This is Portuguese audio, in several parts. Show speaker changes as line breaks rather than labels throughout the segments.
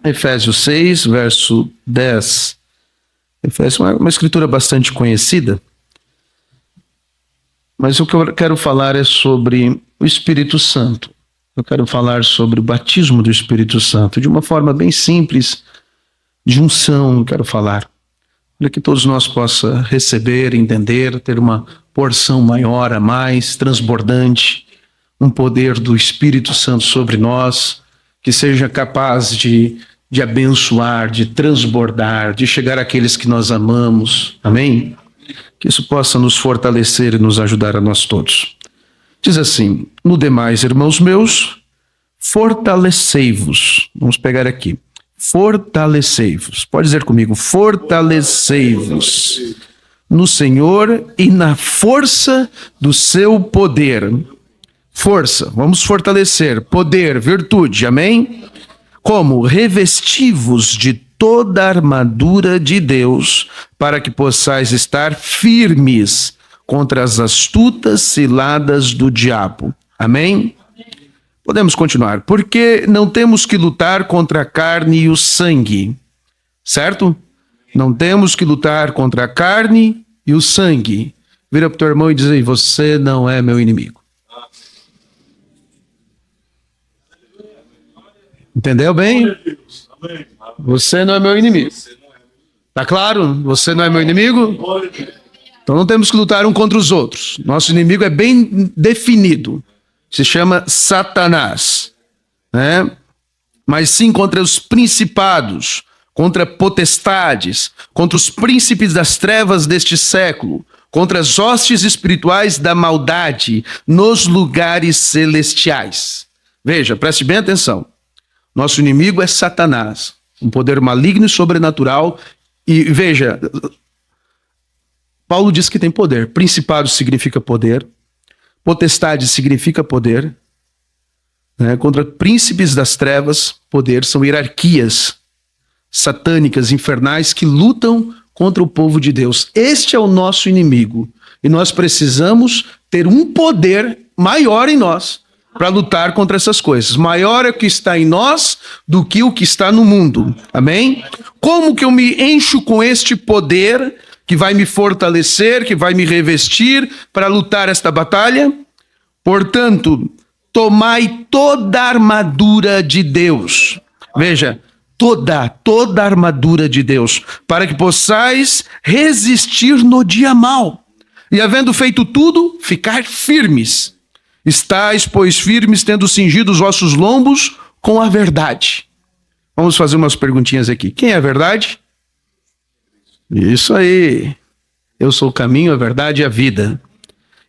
Efésios 6, verso 10. Efésios é uma escritura bastante conhecida, mas o que eu quero falar é sobre o Espírito Santo. Eu quero falar sobre o batismo do Espírito Santo, de uma forma bem simples, de unção, eu quero falar. Para que todos nós possamos receber, entender, ter uma porção maior, a mais, transbordante, um poder do Espírito Santo sobre nós, que seja capaz de abençoar, de transbordar, de chegar àqueles que nós amamos. Amém? Que isso possa nos fortalecer e nos ajudar a nós todos. Diz assim: no demais, irmãos meus, fortalecei-vos. Vamos pegar aqui. Fortalecei-vos. Pode dizer comigo: fortalecei-vos no Senhor e na força do seu poder. Força, vamos fortalecer. Poder, virtude, amém? Como? Revesti-vos de toda a armadura de Deus, para que possais estar firmes contra as astutas ciladas do diabo. Amém? Podemos continuar. Porque não temos que lutar contra a carne e o sangue. Certo? Não temos que lutar contra a carne e o sangue. Vira para o teu irmão e diz aí: você não é meu inimigo. Entendeu bem? Você não é meu inimigo. Tá claro? Você não é meu inimigo? Então não temos que lutar um contra os outros. Nosso inimigo é bem definido. Se chama Satanás, né? Mas sim contra os principados, contra potestades, contra os príncipes das trevas deste século, contra as hostes espirituais da maldade nos lugares celestiais. Veja, preste bem atenção. Nosso inimigo é Satanás, um poder maligno e sobrenatural. E veja, Paulo diz que tem poder. Principado significa poder. Potestade significa poder. Né? Contra príncipes das trevas, poder. São hierarquias satânicas, infernais, que lutam contra o povo de Deus. Este é o nosso inimigo. E nós precisamos ter um poder maior em nós para lutar contra essas coisas. Maior é o que está em nós do que o que está no mundo. Amém? Como que eu me encho com este poder que vai me fortalecer, que vai me revestir para lutar esta batalha? Portanto, tomai toda a armadura de Deus. Veja, toda a armadura de Deus, para que possais resistir no dia mau. E havendo feito tudo, ficar firmes. Estais, pois, firmes, tendo cingido os vossos lombos com a verdade. Vamos fazer umas perguntinhas aqui. Quem é a verdade? Isso aí. Eu sou o caminho, a verdade e a vida.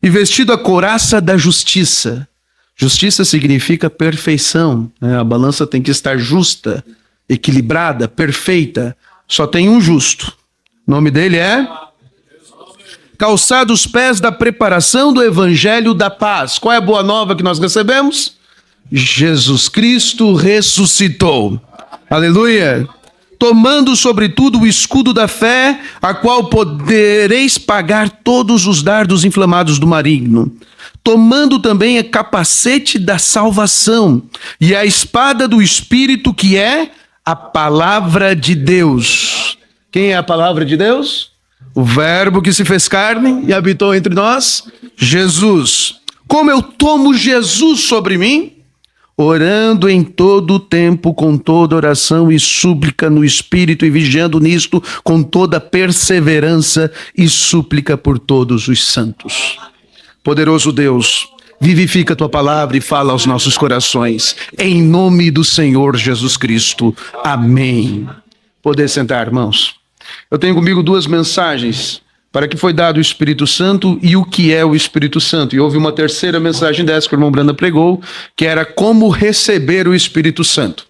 E vestido a couraça da justiça. Justiça significa perfeição, né? A balança tem que estar justa, equilibrada, perfeita. Só tem um justo. O nome dele é... calçado os pés da preparação do evangelho da paz. Qual é a boa nova que nós recebemos? Jesus Cristo ressuscitou. Aleluia! Tomando sobretudo o escudo da fé, a qual podereis pagar todos os dardos inflamados do maligno. Tomando também a capacete da salvação e a espada do Espírito, que é a palavra de Deus. Quem é a palavra de Deus? O verbo que se fez carne e habitou entre nós, Jesus. Como eu tomo Jesus sobre mim? Orando em todo o tempo, com toda oração e súplica no Espírito, e vigiando nisto com toda perseverança e súplica por todos os santos. Poderoso Deus, vivifica a tua palavra e fala aos nossos corações. Em nome do Senhor Jesus Cristo. Amém. Poder sentar, irmãos. Eu tenho comigo duas mensagens para que foi dado o Espírito Santo e o que é o Espírito Santo. E houve uma terceira mensagem dessa que o irmão Branda pregou, que era como receber o Espírito Santo.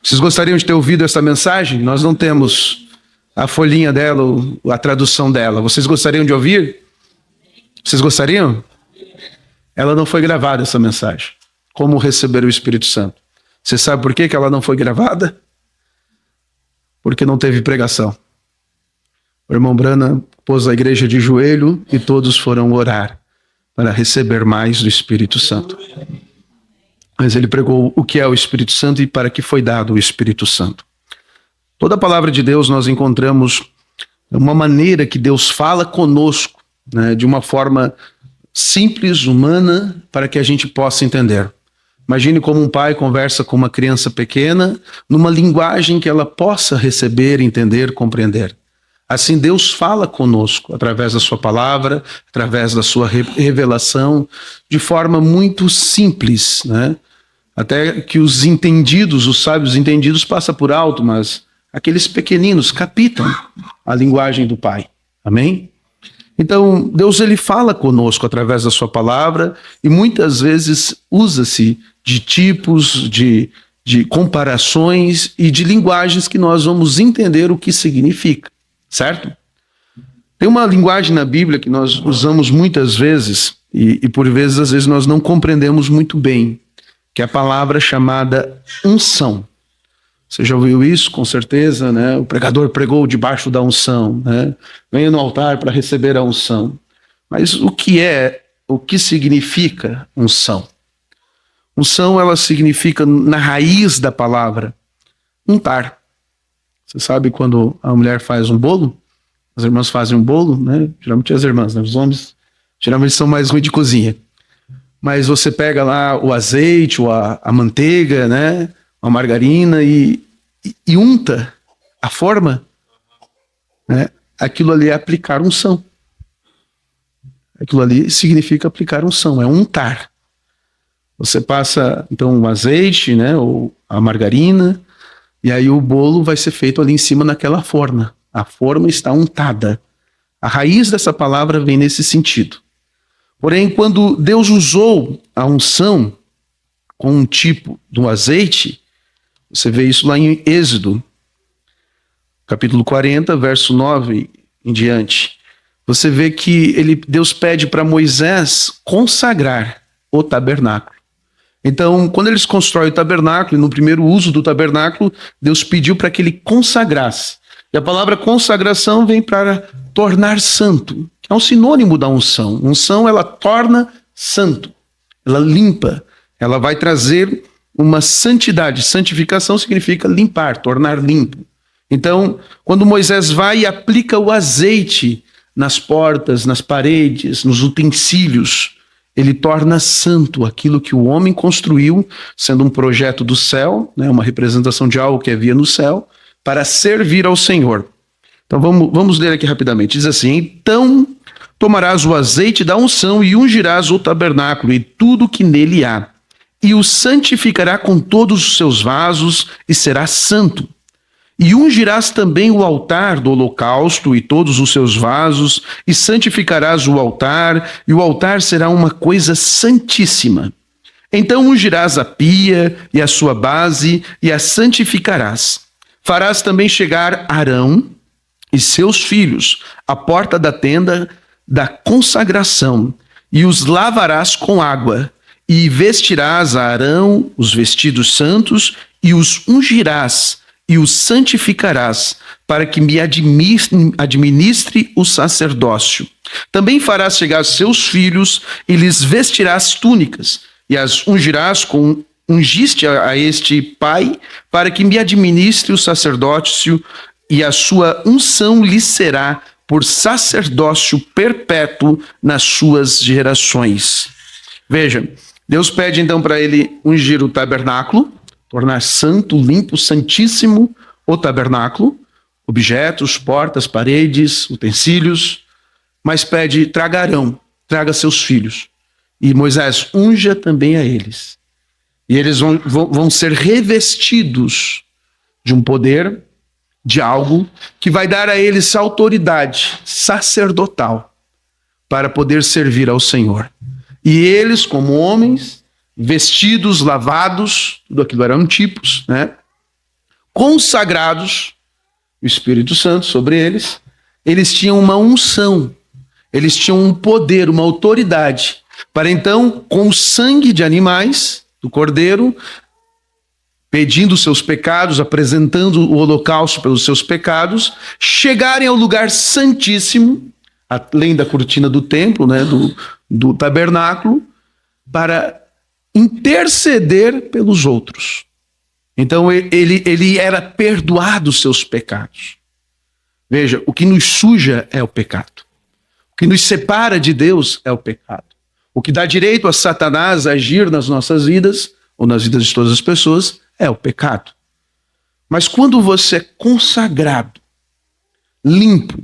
Vocês gostariam de ter ouvido essa mensagem? Nós não temos a folhinha dela, a tradução dela. Vocês gostariam de ouvir? Vocês gostariam? Ela não foi gravada, essa mensagem. Como receber o Espírito Santo. Você sabe por que ela não foi gravada? Porque não teve pregação. O irmão Brana pôs a igreja de joelho e todos foram orar para receber mais do Espírito Santo. Mas ele pregou o que é o Espírito Santo e para que foi dado o Espírito Santo. Toda a palavra de Deus nós encontramos uma maneira que Deus fala conosco, né, de uma forma simples, humana, para que a gente possa entender. Imagine como um pai conversa com uma criança pequena, numa linguagem que ela possa receber, entender, compreender. Assim Deus fala conosco, através da sua palavra, através da sua revelação, de forma muito simples, né? Até que os entendidos, os sábios entendidos, passam por alto, mas aqueles pequeninos captam a linguagem do Pai. Amém? Então, Deus ele fala conosco através da sua palavra e muitas vezes usa-se de tipos, de comparações e de linguagens que nós vamos entender o que significa, certo? Tem uma linguagem na Bíblia que nós usamos muitas vezes e por vezes, às vezes, nós não compreendemos muito bem, que é a palavra chamada unção. Você já ouviu isso, com certeza, né? O pregador pregou debaixo da unção, né? Venha no altar para receber a unção. Mas o que significa unção? Unção, ela significa, na raiz da palavra, untar. Você sabe quando a mulher faz um bolo? As irmãs fazem um bolo, né? Geralmente as irmãs, né? Os homens geralmente são mais ruins de cozinha. Mas você pega lá o azeite, ou a manteiga, né? A margarina e unta a forma, né? Aquilo ali é aplicar unção. Aquilo ali significa aplicar unção, é untar. Você passa, então, o azeite, né? Ou a margarina, e aí o bolo vai ser feito ali em cima naquela forma. A forma está untada. A raiz dessa palavra vem nesse sentido. Porém, quando Deus usou a unção com um tipo do azeite, você vê isso lá em Êxodo, capítulo 40, verso 9 em diante. Você vê que Deus pede para Moisés consagrar o tabernáculo. Então, quando eles constroem o tabernáculo, e no primeiro uso do tabernáculo, Deus pediu para que ele consagrasse. E a palavra consagração vem para tornar santo, que é um sinônimo da unção. Unção, ela torna santo, ela limpa, ela vai trazer uma santidade. Santificação significa limpar, tornar limpo. Então, quando Moisés vai e aplica o azeite nas portas, nas paredes, nos utensílios, ele torna santo aquilo que o homem construiu, sendo um projeto do céu, né, uma representação de algo que havia no céu, para servir ao Senhor. Então vamos ler aqui rapidamente. Diz assim: então tomarás o azeite da unção e ungirás o tabernáculo e tudo que nele há, e o santificará com todos os seus vasos, e será santo. E ungirás também o altar do holocausto e todos os seus vasos, e santificarás o altar, e o altar será uma coisa santíssima. Então ungirás a pia e a sua base, e a santificarás. Farás também chegar Arão e seus filhos à porta da tenda da consagração, e os lavarás com água, e vestirás a Arão os vestidos santos, e os ungirás, e os santificarás, para que me administre o sacerdócio. Também farás chegar seus filhos, e lhes vestirás túnicas, e as ungirás com ungiste a este pai, para que me administre o sacerdócio, e a sua unção lhe será por sacerdócio perpétuo nas suas gerações. Veja, Deus pede então para ele ungir o tabernáculo, tornar santo, limpo, santíssimo o tabernáculo, objetos, portas, paredes, utensílios, mas pede: traga Arão, traga seus filhos, e Moisés unja também a eles. E eles vão ser revestidos de um poder, de algo que vai dar a eles autoridade sacerdotal para poder servir ao Senhor. E eles, como homens, vestidos, lavados, tudo aquilo eram tipos, né? Consagrados, o Espírito Santo sobre eles tinham uma unção, eles tinham um poder, uma autoridade, para então, com o sangue de animais, do cordeiro, pedindo seus pecados, apresentando o holocausto pelos seus pecados, chegarem ao lugar santíssimo, além da cortina do templo, né, do tabernáculo, para interceder pelos outros. Então ele era perdoado os seus pecados. Veja, o que nos suja é o pecado. O que nos separa de Deus é o pecado. O que dá direito a Satanás agir nas nossas vidas, ou nas vidas de todas as pessoas, é o pecado. Mas quando você é consagrado, limpo,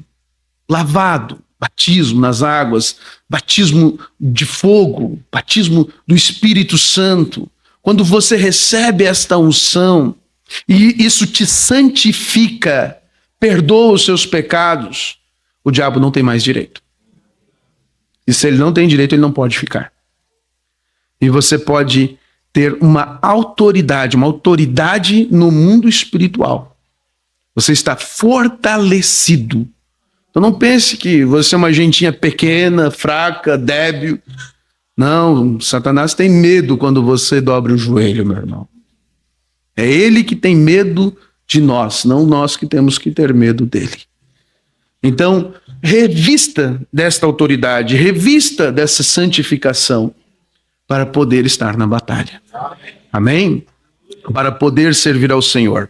lavado, batismo nas águas, batismo de fogo, batismo do Espírito Santo, quando você recebe esta unção e isso te santifica, perdoa os seus pecados, o diabo não tem mais direito. E se ele não tem direito, ele não pode ficar. E você pode ter uma autoridade no mundo espiritual. Você está fortalecido. Então não pense que você é uma gentinha pequena, fraca, débil. Não, Satanás tem medo quando você dobra o joelho, meu irmão. É ele que tem medo de nós, não nós que temos que ter medo dele. Então, revista desta autoridade, revista dessa santificação para poder estar na batalha. Amém? Para poder servir ao Senhor.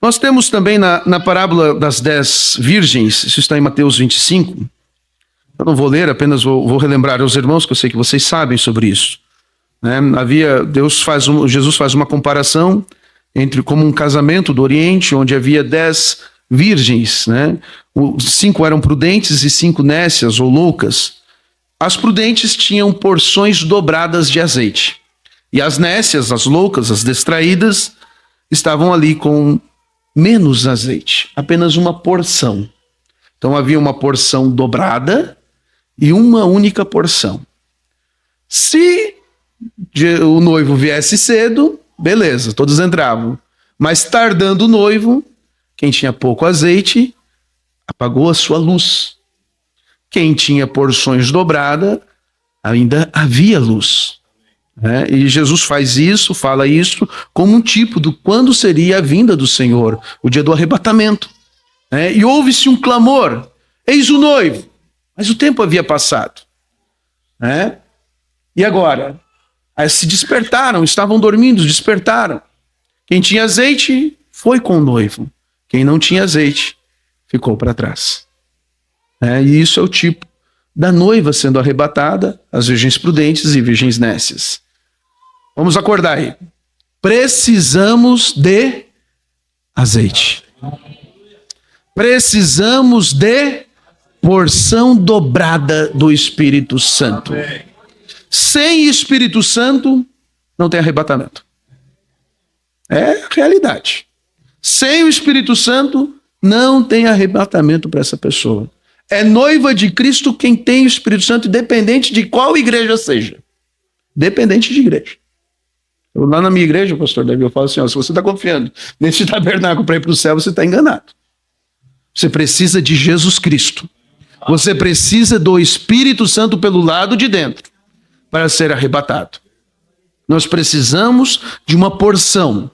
Nós temos também na parábola das 10 virgens, isso está em Mateus 25. Eu não vou ler, apenas vou relembrar aos irmãos, que eu sei que vocês sabem sobre isso. Né? Jesus faz uma comparação entre como um casamento do Oriente, onde havia 10 virgens, né? 5 eram prudentes e 5 nécias ou loucas. As prudentes tinham porções dobradas de azeite. E as nécias, as loucas, as distraídas, estavam ali com menos azeite, apenas uma porção. Então havia uma porção dobrada e uma única porção. Se o noivo viesse cedo, beleza, todos entravam. Mas tardando o noivo, quem tinha pouco azeite, apagou a sua luz. Quem tinha porções dobradas, ainda havia luz. E Jesus fala isso como um tipo do quando seria a vinda do Senhor, o dia do arrebatamento. E houve-se um clamor, eis o noivo, mas o tempo havia passado. E agora? Aí se despertaram, estavam dormindo, despertaram. Quem tinha azeite foi com o noivo, quem não tinha azeite ficou para trás. E isso é o tipo da noiva sendo arrebatada, as virgens prudentes e virgens nécias. Vamos acordar aí. Precisamos de azeite. Precisamos de porção dobrada do Espírito Santo. Sem Espírito Santo, não tem arrebatamento. É a realidade. Sem o Espírito Santo, não tem arrebatamento para essa pessoa. É noiva de Cristo quem tem o Espírito Santo, independente de qual igreja seja. Dependente de igreja. Lá na minha igreja, pastor Davi, eu falo assim, se você está confiando nesse tabernáculo para ir para o céu, você está enganado. Você precisa de Jesus Cristo. Você precisa do Espírito Santo pelo lado de dentro para ser arrebatado. Nós precisamos de uma porção.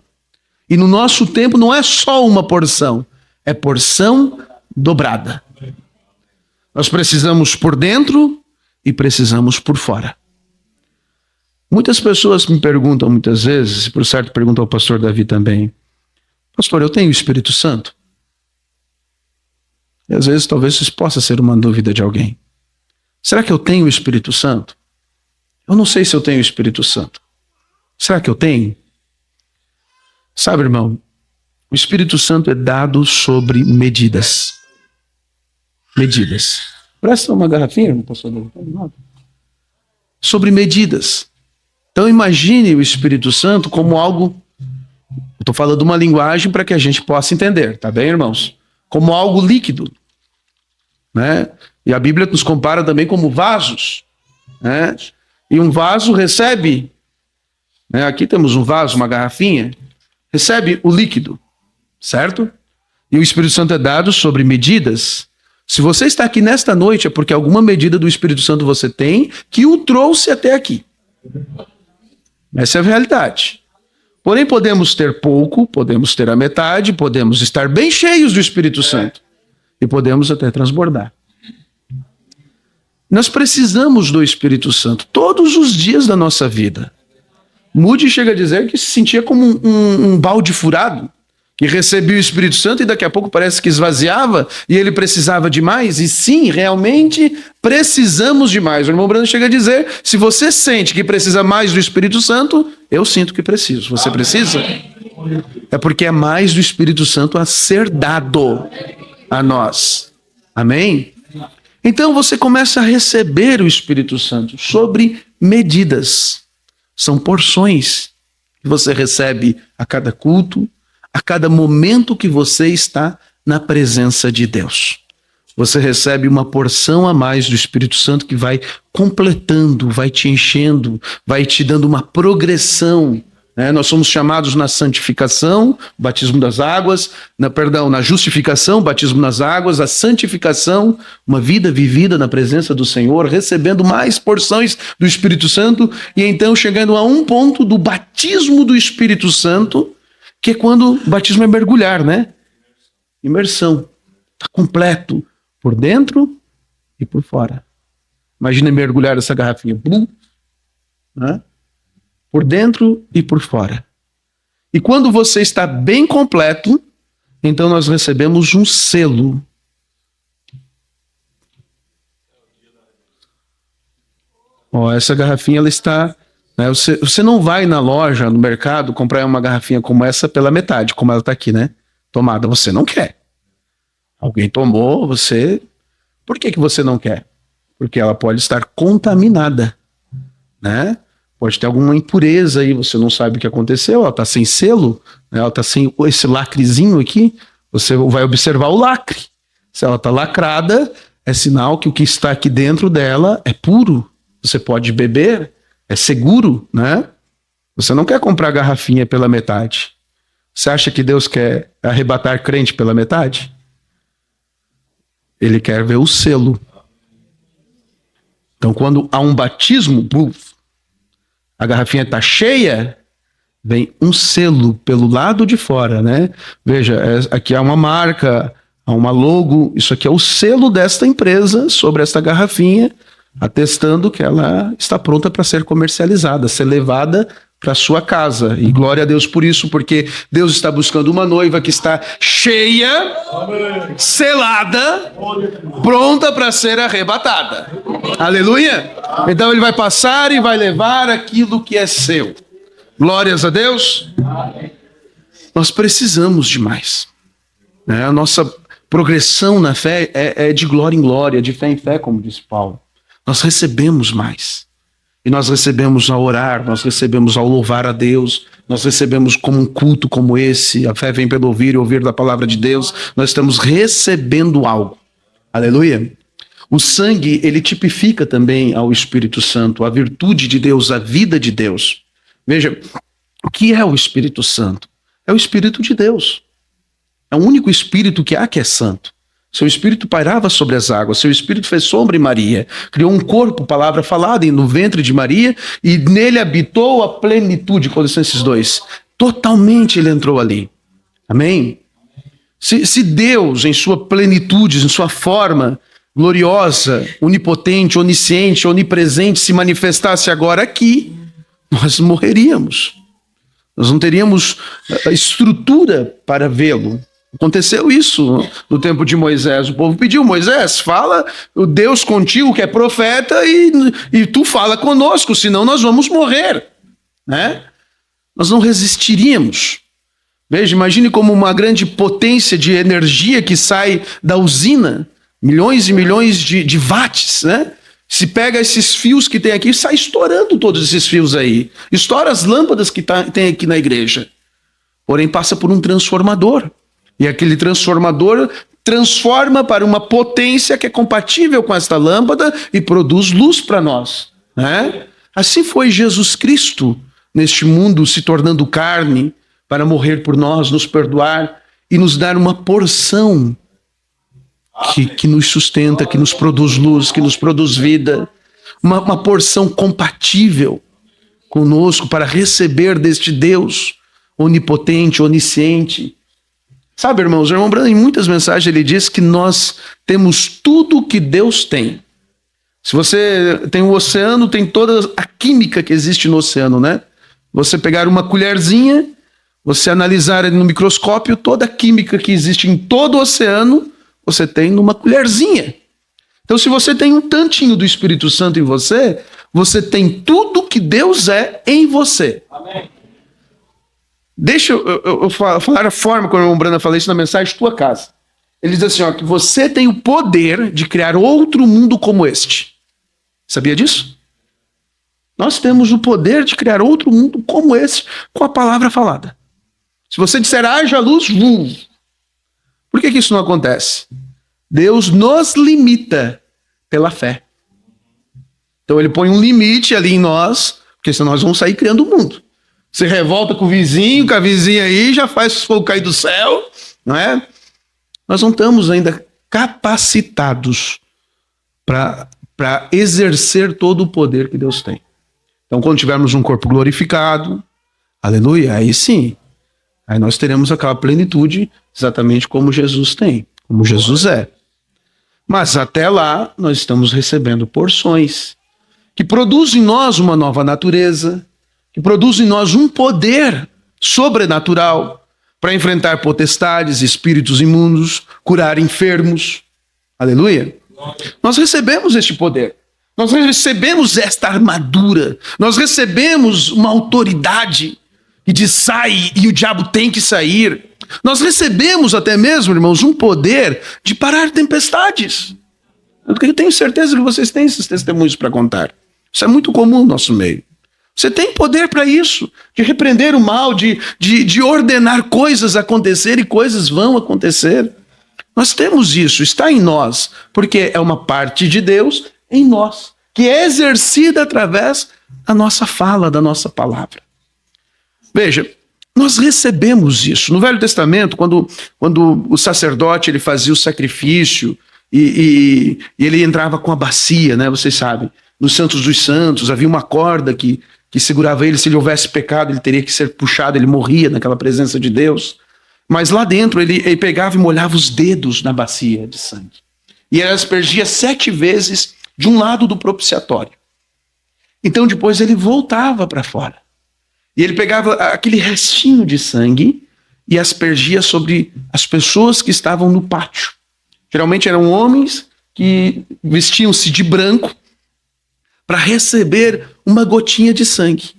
E no nosso tempo não é só uma porção, é porção dobrada. Nós precisamos por dentro e precisamos por fora. Muitas pessoas me perguntam muitas vezes, e por certo perguntam ao pastor Davi também, pastor, eu tenho o Espírito Santo? E às vezes talvez isso possa ser uma dúvida de alguém. Será que eu tenho o Espírito Santo? Eu não sei se eu tenho o Espírito Santo. Será que eu tenho? Sabe, irmão, o Espírito Santo é dado sobre medidas. Medidas. Presta uma garrafinha, irmão, pastor Davi. Sobre medidas. Então imagine o Espírito Santo como algo, estou falando uma linguagem para que a gente possa entender, tá bem, irmãos? Como algo líquido, né? E a Bíblia nos compara também como vasos, né? E um vaso recebe, né? Aqui temos um vaso, uma garrafinha, recebe o líquido, certo? E o Espírito Santo é dado sobre medidas. Se você está aqui nesta noite é porque alguma medida do Espírito Santo você tem que o trouxe até aqui. Essa é a realidade. Porém, podemos ter pouco, podemos ter a metade, podemos estar bem cheios do Espírito Santo. E podemos até transbordar. Nós precisamos do Espírito Santo todos os dias da nossa vida. Moody chega a dizer que se sentia como um balde furado, que recebia o Espírito Santo e daqui a pouco parece que esvaziava e ele precisava de mais. E sim, realmente precisamos de mais. O irmão Brando chega a dizer, se você sente que precisa mais do Espírito Santo, eu sinto que preciso. Você precisa? É porque é mais do Espírito Santo a ser dado a nós. Amém? Então você começa a receber o Espírito Santo sobre medidas. São porções que você recebe a cada culto, a cada momento que você está na presença de Deus. Você recebe uma porção a mais do Espírito Santo que vai completando, vai te enchendo, vai te dando uma progressão. Nós somos chamados na santificação, batismo das águas, na justificação, batismo nas águas, a santificação, uma vida vivida na presença do Senhor, recebendo mais porções do Espírito Santo e então chegando a um ponto do batismo do Espírito Santo, que é quando o batismo é mergulhar, né? Imersão. Está completo, por dentro e por fora. Imagina mergulhar essa garrafinha. Blum, né? Por dentro e por fora. E quando você está bem completo, então nós recebemos um selo. Essa garrafinha, ela está... Né, você não vai na loja, no mercado, comprar uma garrafinha como essa pela metade, como ela está aqui, né? Tomada. Você não quer. Alguém tomou, você... Por que você não quer? Porque ela pode estar contaminada, né? Pode ter alguma impureza aí, você não sabe o que aconteceu, ela está sem selo, né? Ela está sem esse lacrezinho aqui, você vai observar o lacre. Se ela está lacrada, é sinal que o que está aqui dentro dela é puro, você pode beber, é seguro, né? Você não quer comprar garrafinha pela metade. Você acha que Deus quer arrebatar crente pela metade? Ele quer ver o selo. Então, quando há um batismo, a garrafinha está cheia, vem um selo pelo lado de fora, né? Veja, aqui há uma marca, há uma logo, isso aqui é o selo desta empresa sobre esta garrafinha, atestando que ela está pronta para ser comercializada, ser levada para sua casa. E glória a Deus por isso, porque Deus está buscando uma noiva que está cheia, selada, pronta para ser arrebatada. Aleluia! Então ele vai passar e vai levar aquilo que é seu. Glórias a Deus. Nós precisamos de mais. A nossa progressão na fé é de glória em glória, de fé em fé, como disse Paulo. Nós recebemos mais. E nós recebemos ao orar, nós recebemos ao louvar a Deus, nós recebemos como um culto como esse, a fé vem pelo ouvir e ouvir da palavra de Deus, nós estamos recebendo algo. Aleluia. O sangue, ele tipifica também ao Espírito Santo, a virtude de Deus, a vida de Deus. Veja, o que é o Espírito Santo? É o Espírito de Deus. É o único Espírito que há que é santo. Seu Espírito pairava sobre as águas, seu Espírito fez sombra em Maria, criou um corpo, palavra falada, no ventre de Maria, e nele habitou a plenitude, Colossenses 2. Totalmente ele entrou ali. Amém? Se Deus, em sua plenitude, em sua forma gloriosa, onipotente, onisciente, onipresente, se manifestasse agora aqui, nós morreríamos. Nós não teríamos a estrutura para vê-lo. Aconteceu isso no tempo de Moisés. O povo pediu: Moisés, fala o Deus contigo que é profeta e tu fala conosco, senão nós vamos morrer. Né? Nós não resistiríamos. Veja, imagine como uma grande potência de energia que sai da usina, milhões e milhões de watts, né? Se pega esses fios que tem aqui, sai estourando todos esses fios aí. Estoura as lâmpadas que tem aqui na igreja. Porém, passa por um transformador. E aquele transformador transforma para uma potência que é compatível com esta lâmpada e produz luz para nós. Né? Assim foi Jesus Cristo neste mundo, se tornando carne para morrer por nós, nos perdoar e nos dar uma porção que nos sustenta, que nos produz luz, que nos produz vida. Uma porção compatível conosco para receber deste Deus onipotente, onisciente. Sabe, irmãos, o irmão Brando, em muitas mensagens, ele diz que nós temos tudo que Deus tem. Se você tem o oceano, tem toda a química que existe no oceano, né? você pegar uma colherzinha, você analisar no microscópio toda a química que existe em todo o oceano, você tem numa colherzinha. Então, se você tem um tantinho do Espírito Santo em você, você tem tudo que Deus é em você. Amém. Deixa eu falar a forma como o irmão Brana falou isso na mensagem Tua Casa. Ele diz assim, ó, que você tem o poder de criar outro mundo como este. Sabia disso? Nós temos o poder de criar outro mundo como esse com a palavra falada. Se você disser, haja luz, por que isso não acontece? Deus nos limita pela fé. Então ele põe um limite ali em nós, porque senão nós vamos sair criando o mundo. Você revolta com o vizinho, com a vizinha aí, já faz fogo cair do céu, não é? Nós não estamos ainda capacitados para exercer todo o poder que Deus tem. Então, quando tivermos um corpo glorificado, aleluia, aí sim, aí nós teremos aquela plenitude exatamente como Jesus tem, como Jesus é. Mas até lá, nós estamos recebendo porções que produzem em nós uma nova natureza, que produzem em nós um poder sobrenatural para enfrentar potestades, espíritos imundos, curar enfermos. Aleluia. Nós recebemos este poder. Nós recebemos esta armadura. Nós recebemos uma autoridade que diz sai e o diabo tem que sair. Nós recebemos até mesmo, irmãos, um poder de parar tempestades. Eu tenho certeza que vocês têm esses testemunhos para contar. Isso é muito comum no nosso meio. Você tem poder para isso, de repreender o mal, de ordenar coisas acontecer e coisas vão acontecer. Nós temos isso, está em nós, porque é uma parte de Deus em nós, que é exercida através da nossa fala, da nossa palavra. Veja, nós recebemos isso. No Velho Testamento, quando o sacerdote ele fazia o sacrifício e ele entrava com a bacia, né? Vocês sabem, nos Santos dos Santos havia uma corda que segurava ele. Se ele houvesse pecado, ele teria que ser puxado, ele morria naquela presença de Deus. Mas lá dentro ele pegava e molhava os dedos na bacia de sangue. E ela aspergia 7 vezes de um lado do propiciatório. Então depois ele voltava para fora. E ele pegava aquele restinho de sangue e aspergia sobre as pessoas que estavam no pátio. Geralmente eram homens que vestiam-se de branco para receber uma gotinha de sangue.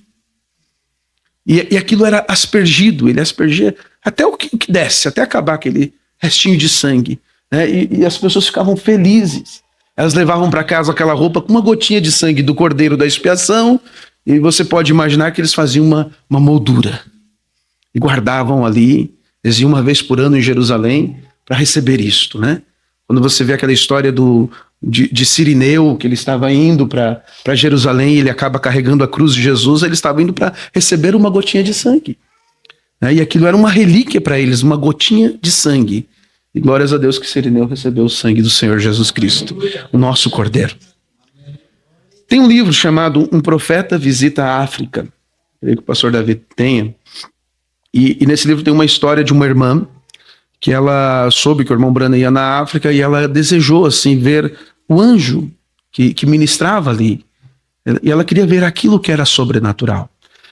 E aquilo era aspergido, ele aspergia até o que desce, até acabar aquele restinho de sangue. Né? E as pessoas ficavam felizes. Elas levavam para casa aquela roupa com uma gotinha de sangue do cordeiro da expiação, e você pode imaginar que eles faziam uma moldura. E guardavam ali, eles iam uma vez por ano em Jerusalém para receber isto, né? Quando você vê aquela história de Cirineu, que ele estava indo para Jerusalém e ele acaba carregando a cruz de Jesus, ele estava indo para receber uma gotinha de sangue. Né? E aquilo era uma relíquia para eles, uma gotinha de sangue. E glórias a Deus que Cirineu recebeu o sangue do Senhor Jesus Cristo, o nosso Cordeiro. Tem um livro chamado Um Profeta Visita a África, creio que o pastor Davi tenha. E nesse livro tem uma história de uma irmã que ela soube que o irmão Brana ia na África e ela desejou assim ver o anjo que ministrava ali. E ela queria ver aquilo que era sobrenatural.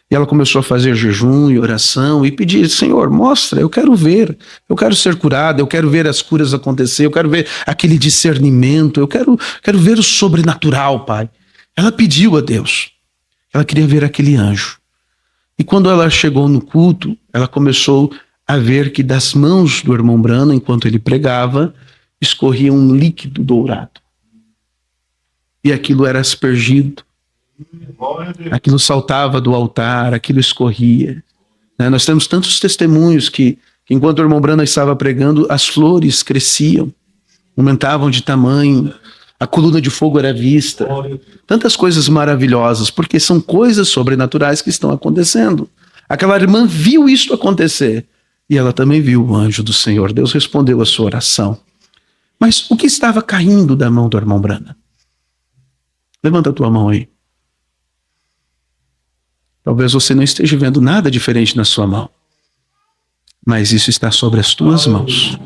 E ela começou a fazer jejum e oração e pedir, Senhor, mostra, eu quero ver, eu quero ser curada, eu quero ver as curas acontecer, eu quero ver aquele discernimento, eu quero ver o sobrenatural, Pai. Ela pediu a Deus, ela queria ver aquele anjo. E quando ela chegou no culto, ela começou a ver que das mãos do irmão Brana, enquanto ele pregava, escorria um líquido dourado. E aquilo era aspergido. Aquilo saltava do altar, aquilo escorria. Nós temos tantos testemunhos que enquanto o irmão Brana estava pregando, as flores cresciam, aumentavam de tamanho, a coluna de fogo era vista. Tantas coisas maravilhosas, porque são coisas sobrenaturais que estão acontecendo. Aquela irmã viu isso acontecer. E ela também viu o anjo do Senhor. Deus respondeu a sua oração. Mas o que estava caindo da mão do irmão Brana? Levanta a tua mão aí. Talvez você não esteja vendo nada diferente na sua mão. Mas isso está sobre as tuas mãos.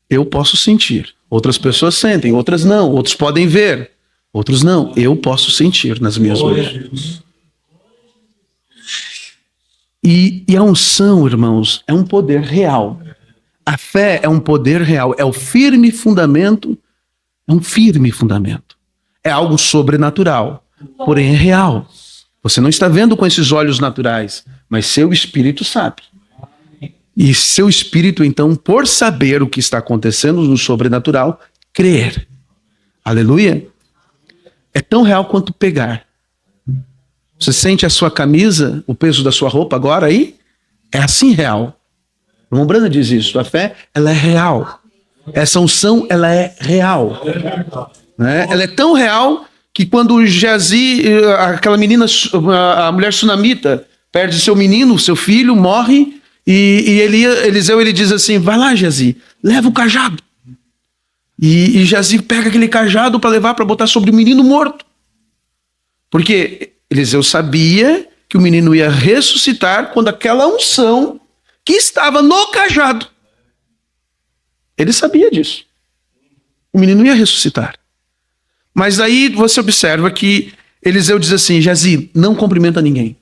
Eu posso sentir. Outras pessoas sentem, outras não. Outros podem ver. Outros não. Eu posso sentir nas minhas mãos. E a unção, irmãos, é um poder real. A fé é um poder real. É o firme fundamento. É um firme fundamento. É algo sobrenatural, porém é real. Você não está vendo com esses olhos naturais, mas seu espírito sabe. E seu espírito, então, por saber o que está acontecendo no sobrenatural, crer. Aleluia. É tão real quanto pegar. Você sente a sua camisa, o peso da sua roupa agora aí? É assim real. O irmão Brana diz isso. A fé, ela é real. Essa unção, ela é real. Né? Ela é tão real que quando Geazi, aquela menina, a mulher sunamita, perde seu menino, seu filho, morre, e Eliseu ele diz assim, vai lá, Geazi, leva o cajado. E Geazi pega aquele cajado para levar, para botar sobre o menino morto. Porque Eliseu sabia que o menino ia ressuscitar quando aquela unção que estava no cajado. Ele sabia disso. O menino ia ressuscitar. Mas aí você observa que Eliseu diz assim, Geazi, não cumprimenta ninguém.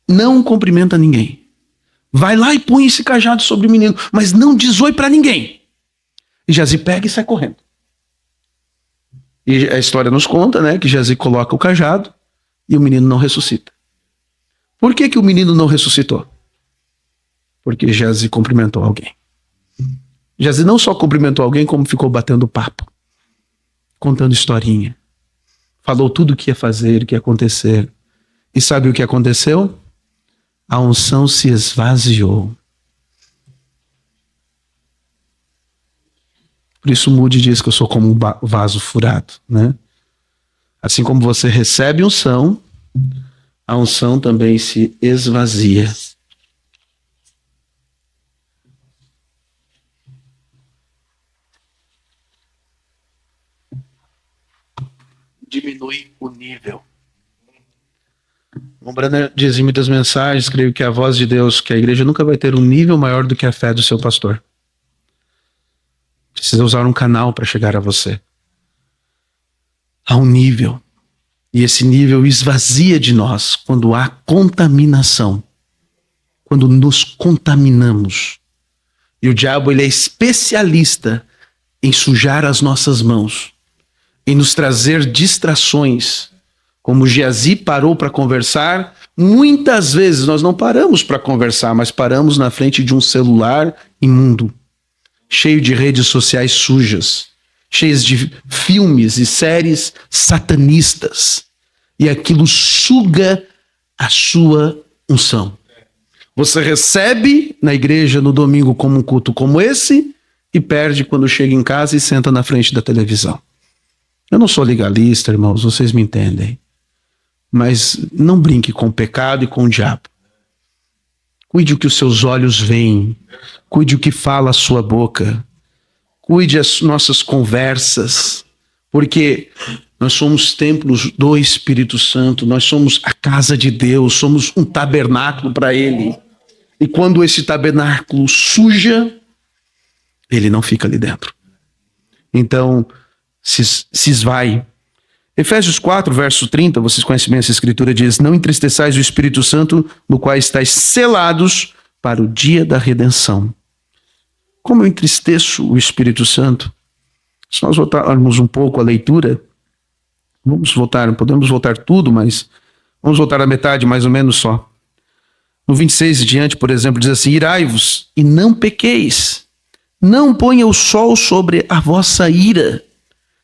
Não cumprimenta ninguém. Vai lá e põe esse cajado sobre o menino, mas não diz oi para ninguém. E Geazi pega e sai correndo. E a história nos conta, né, que Geazi coloca o cajado e o menino não ressuscita. Por que o menino não ressuscitou? Porque Geazi cumprimentou alguém. Geazi não só cumprimentou alguém, como ficou batendo papo, contando historinha. Falou tudo o que ia fazer, o que ia acontecer. E sabe o que aconteceu? A unção se esvaziou. Por isso Moody diz que eu sou como um vaso furado, né? Assim como você recebe unção, a unção também se esvazia. Diminui o nível. O Branner diz em muitas mensagens, creio que a voz de Deus, que a igreja nunca vai ter um nível maior do que a fé do seu pastor. Precisa usar um canal para chegar a você. Há um nível. E esse nível esvazia de nós quando há contaminação. Quando nos contaminamos. E o diabo, ele é especialista em sujar as nossas mãos. Em nos trazer distrações. Como Geazi parou para conversar, muitas vezes nós não paramos para conversar, mas paramos na frente de um celular imundo, cheio de redes sociais sujas, cheias de filmes e séries satanistas. E aquilo suga a sua unção. Você recebe na igreja no domingo como um culto como esse e perde quando chega em casa e senta na frente da televisão. Eu não sou legalista, irmãos, vocês me entendem. Mas não brinque com o pecado e com o diabo. Cuide o que os seus olhos veem. Cuide o que fala a sua boca. Cuide as nossas conversas. Porque nós somos templos do Espírito Santo. Nós somos a casa de Deus. Somos um tabernáculo para Ele. E quando esse tabernáculo suja, Ele não fica ali dentro. Então, se esvai. Efésios 4, verso 30, vocês conhecem bem essa escritura, diz, não entristeçais o Espírito Santo, no qual estáis selados para o dia da redenção. Como eu entristeço o Espírito Santo? Se nós voltarmos um pouco a leitura, podemos voltar tudo, mas vamos voltar a metade mais ou menos só. No 26 e diante, por exemplo, diz assim, irai-vos e não pequeis, não ponha o sol sobre a vossa ira.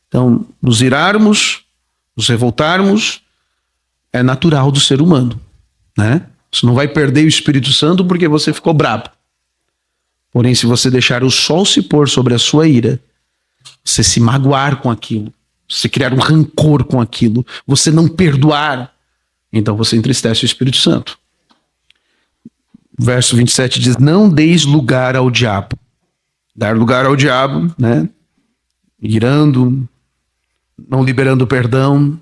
Então, nos irarmos, nos revoltarmos, é natural do ser humano, né? Você não vai perder o Espírito Santo porque você ficou brabo. Porém, se você deixar o sol se pôr sobre a sua ira, você se magoar com aquilo, você criar um rancor com aquilo, você não perdoar, então você entristece o Espírito Santo. Verso 27 diz, não deis lugar ao diabo. Dar lugar ao diabo, né? Irando, não liberando perdão,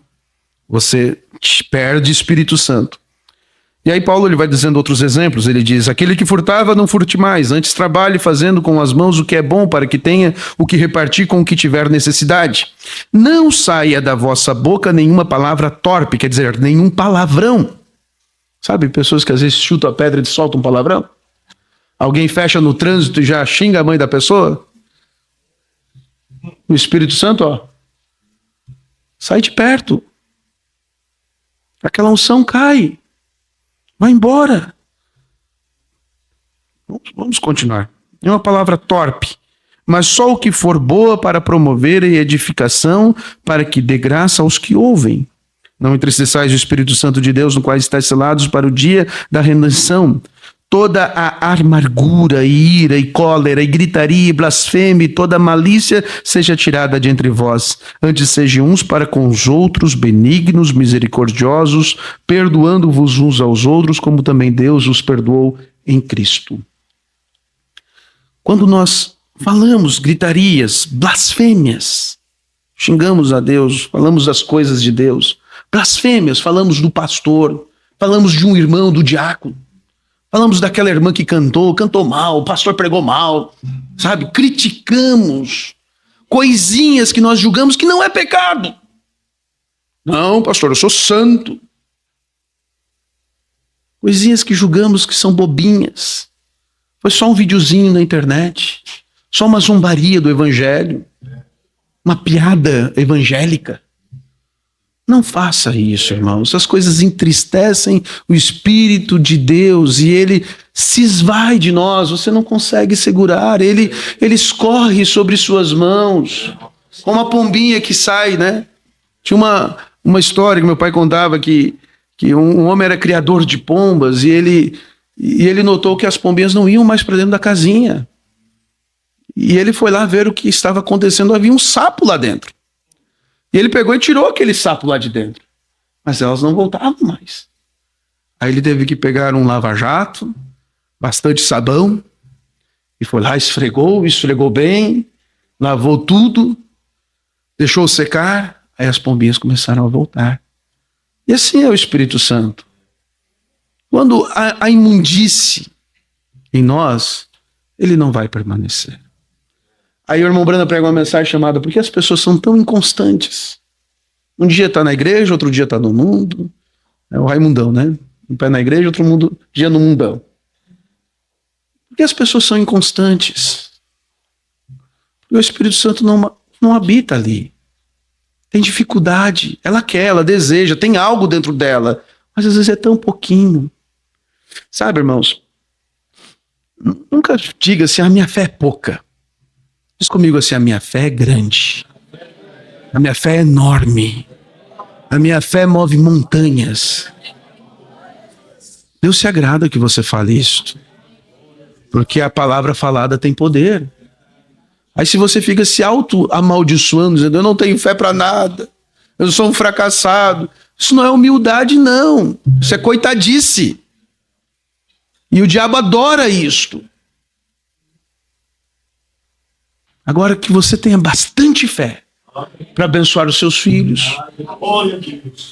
você perde o Espírito Santo. E aí Paulo ele vai dizendo outros exemplos. Ele diz: aquele que furtava, não furte mais, antes trabalhe fazendo com as mãos o que é bom, para que tenha o que repartir com o que tiver necessidade. Não saia da vossa boca nenhuma palavra torpe, quer dizer, nenhum palavrão. Sabe, pessoas que às vezes chutam a pedra e soltam um palavrão? Alguém fecha no trânsito e já xinga a mãe da pessoa? O Espírito Santo, ó, sai de perto. Aquela unção cai. Vai embora. Vamos continuar. É uma palavra torpe, mas só o que for boa para promover a edificação, para que dê graça aos que ouvem. Não entristeçais o Espírito Santo de Deus, no qual estáis selados para o dia da redenção. Toda a amargura, e ira, e cólera, e gritaria, e blasfêmia, e toda a malícia seja tirada de entre vós. Antes sejam uns para com os outros benignos, misericordiosos, perdoando-vos uns aos outros, como também Deus os perdoou em Cristo. Quando nós falamos gritarias, blasfêmias, xingamos a Deus, falamos das coisas de Deus, blasfêmias, falamos do pastor, falamos de um irmão, do diácono, falamos daquela irmã que cantou mal, o pastor pregou mal, sabe? Criticamos coisinhas que nós julgamos que não é pecado. Não, pastor, eu sou santo. Coisinhas que julgamos que são bobinhas. Foi só um videozinho na internet, só uma zombaria do evangelho, uma piada evangélica. Não faça isso, irmãos. Essas coisas entristecem o Espírito de Deus e ele se esvai de nós. Você não consegue segurar. Ele escorre sobre suas mãos, como uma pombinha que sai, né? Tinha uma história que meu pai contava que um homem era criador de pombas e ele notou que as pombinhas não iam mais para dentro da casinha. E ele foi lá ver o que estava acontecendo. Havia um sapo lá dentro. E ele pegou e tirou aquele sapo lá de dentro. Mas elas não voltavam mais. Aí ele teve que pegar um lava-jato, bastante sabão, e foi lá, esfregou bem, lavou tudo, deixou secar, aí as pombinhas começaram a voltar. E assim é o Espírito Santo. Quando a imundície em nós, ele não vai permanecer. Aí o irmão Branda prega uma mensagem chamada "Por que as pessoas são tão inconstantes?" Um dia está na igreja, outro dia está no mundo. É o Raimundão, né? Um pé na igreja, outro dia no mundão. Por que as pessoas são inconstantes? Porque o Espírito Santo não habita ali. Tem dificuldade. Ela quer, ela deseja, tem algo dentro dela. Mas às vezes é tão pouquinho. Sabe, irmãos? Nunca diga assim, a minha fé é pouca. Diz comigo assim, a minha fé é grande. A minha fé é enorme. A minha fé move montanhas. Deus se agrada que você fale isto. Porque a palavra falada tem poder. Aí se você fica se auto-amaldiçoando, dizendo, eu não tenho fé para nada. Eu sou um fracassado. Isso não é humildade, não. Isso é coitadice. E o diabo adora isto. Agora que você tenha bastante fé para abençoar os seus filhos,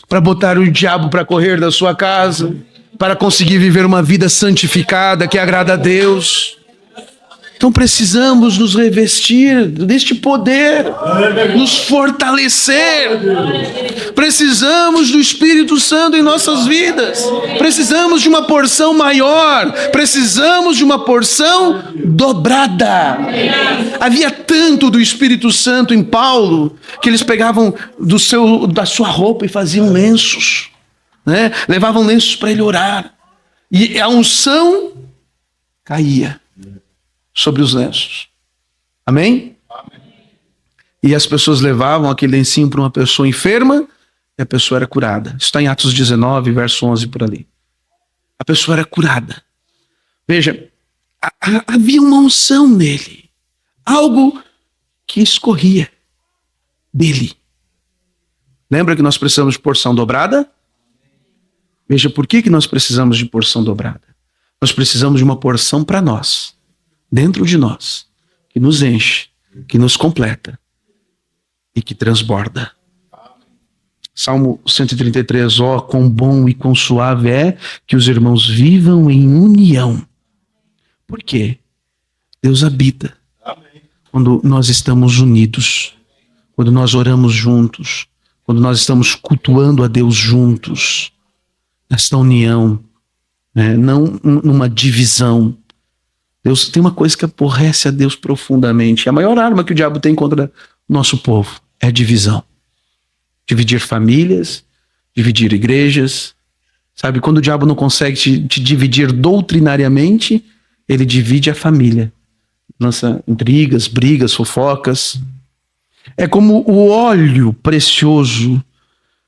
para botar o diabo para correr da sua casa, para conseguir viver uma vida santificada que agrada a Deus. Então precisamos nos revestir deste poder, nos fortalecer. Precisamos do Espírito Santo em nossas vidas. Precisamos de uma porção maior. Precisamos de uma porção dobrada. Havia tanto do Espírito Santo em Paulo que eles pegavam da sua roupa e faziam lenços, né? Levavam lenços para ele orar. E a unção caía sobre os lenços. Amém? Amém? E as pessoas levavam aquele lencinho para uma pessoa enferma e a pessoa era curada. Isso está em Atos 19, verso 11 por ali. A pessoa era curada. Veja, havia uma unção nele. Algo que escorria dele. Lembra que nós precisamos de porção dobrada? Veja, por que nós precisamos de porção dobrada? Nós precisamos de uma porção para nós. Dentro de nós, que nos enche, que nos completa e que transborda. Salmo 133, ó, quão bom e quão suave é que os irmãos vivam em união. Por quê? Deus habita quando nós estamos unidos, quando nós oramos juntos, quando nós estamos cultuando a Deus juntos, nesta união, né? Não numa divisão. Deus tem uma coisa que aborrece a Deus profundamente. A maior arma que o diabo tem contra o nosso povo é a divisão. Dividir famílias, dividir igrejas. Sabe, quando o diabo não consegue te dividir doutrinariamente, ele divide a família. Lança intrigas, brigas, fofocas. É como o óleo precioso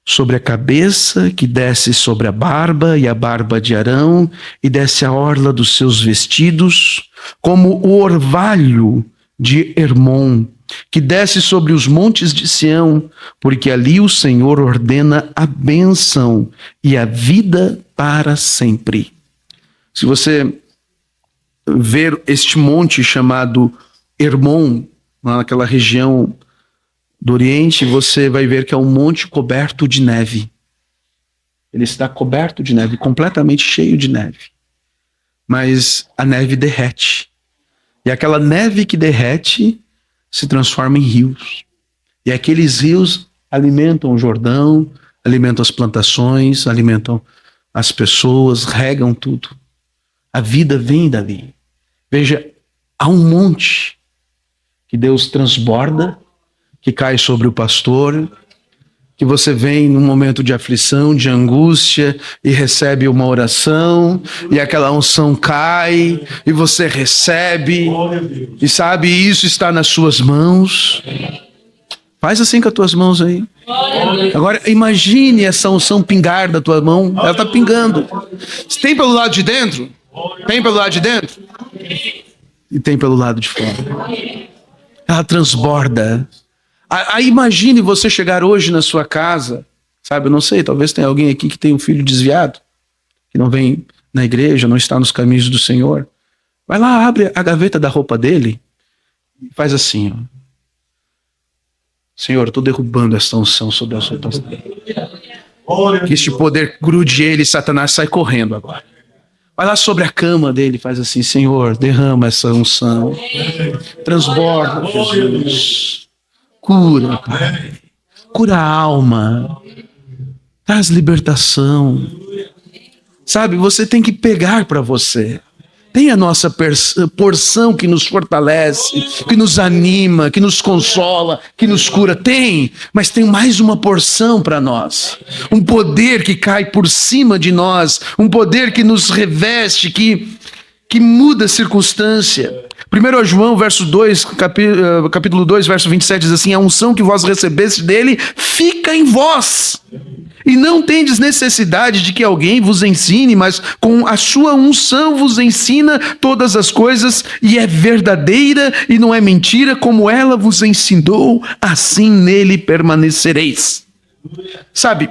sobre a cabeça, que desce sobre a barba e a barba de Arão, e desce a orla dos seus vestidos, como o orvalho de Hermon, que desce sobre os montes de Sião, porque ali o Senhor ordena a bênção e a vida para sempre. Se você ver este monte chamado Hermon, naquela região do Oriente, você vai ver que é um monte coberto de neve. Ele está coberto de neve, completamente cheio de neve. Mas a neve derrete. E aquela neve que derrete se transforma em rios. E aqueles rios alimentam o Jordão, alimentam as plantações, alimentam as pessoas, regam tudo. A vida vem dali. Veja, há um monte que Deus transborda, que cai sobre o pastor, que você vem num momento de aflição, de angústia, e recebe uma oração, e aquela unção cai, e você recebe, e sabe, isso está nas suas mãos. Faz assim com as tuas mãos aí. Agora imagine essa unção pingar da tua mão, ela está pingando. Tem pelo lado de dentro? Tem pelo lado de dentro? E tem pelo lado de fora. Ela transborda. Aí imagine você chegar hoje na sua casa, sabe, eu não sei, talvez tenha alguém aqui que tem um filho desviado, que não vem na igreja, não está nos caminhos do Senhor. Vai lá, abre a gaveta da roupa dele e faz assim, ó. Senhor, eu estou derrubando esta unção sobre as roupas dele. Que este poder grude ele, Satanás sai correndo agora. Vai lá sobre a cama dele e faz assim, Senhor, derrama essa unção. Transborda, Jesus. Cura, Pai. Cura a alma. Traz libertação. Sabe, você tem que pegar para você. Tem a nossa porção que nos fortalece, que nos anima, que nos consola, que nos cura. Tem, mas tem mais uma porção para nós. Um poder que cai por cima de nós. Um poder que nos reveste, que muda a circunstância. 1 João, capítulo 2, verso 27, diz assim, a unção que vós recebeste dele fica em vós. E não tendes necessidade de que alguém vos ensine, mas com a sua unção vos ensina todas as coisas, e é verdadeira e não é mentira, como ela vos ensinou, assim nele permanecereis. Sabe,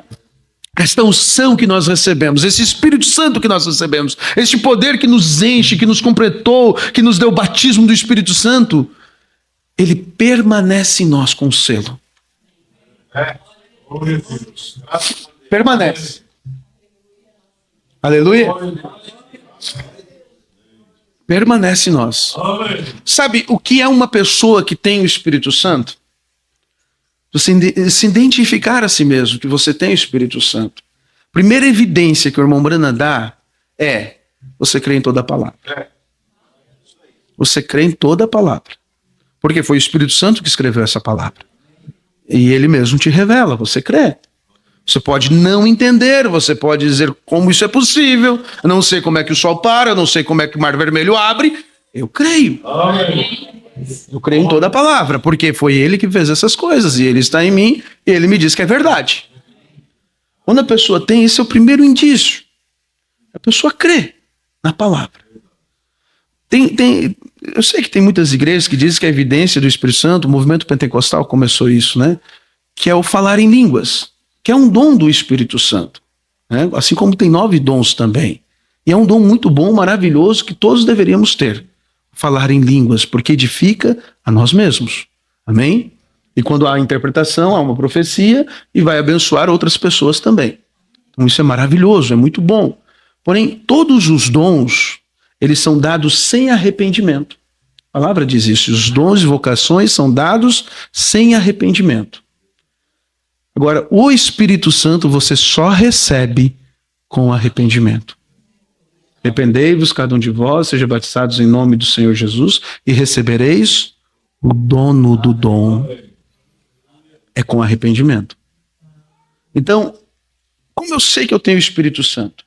esta unção que nós recebemos, esse Espírito Santo que nós recebemos, este poder que nos enche, que nos completou, que nos deu o batismo do Espírito Santo, ele permanece em nós com o selo. Permanece. Aleluia. Permanece em nós. Sabe o que é uma pessoa que tem o Espírito Santo? Você se identificar a si mesmo que você tem o Espírito Santo. Primeira evidência que o irmão Branham dá é você crê em toda a palavra. Você crê em toda a palavra. Porque foi o Espírito Santo que escreveu essa palavra. E ele mesmo te revela, você crê. Você pode não entender, você pode dizer como isso é possível, eu não sei como é que o sol para, eu não sei como é que o mar vermelho abre, eu creio. Eu creio em toda a palavra, porque foi ele que fez essas coisas, e ele está em mim, e ele me diz que é verdade. Quando a pessoa tem, esse é o primeiro indício. A pessoa crê na palavra. Eu sei que tem muitas igrejas que dizem que a evidência do Espírito Santo, o movimento pentecostal começou isso, né? Que é o falar em línguas, que é um dom do Espírito Santo, né? Assim como tem 9 dons também. E é um dom muito bom, maravilhoso, que todos deveríamos ter. Falar em línguas, porque edifica a nós mesmos. Amém? E quando há interpretação, há uma profecia e vai abençoar outras pessoas também. Então isso é maravilhoso, é muito bom. Porém, todos os dons, eles são dados sem arrependimento. A palavra diz isso, os dons e vocações são dados sem arrependimento. Agora, o Espírito Santo você só recebe com arrependimento. Arrependei-vos, cada um de vós, seja batizados em nome do Senhor Jesus e recebereis o dono do dom. É com arrependimento. Então, como eu sei que eu tenho o Espírito Santo?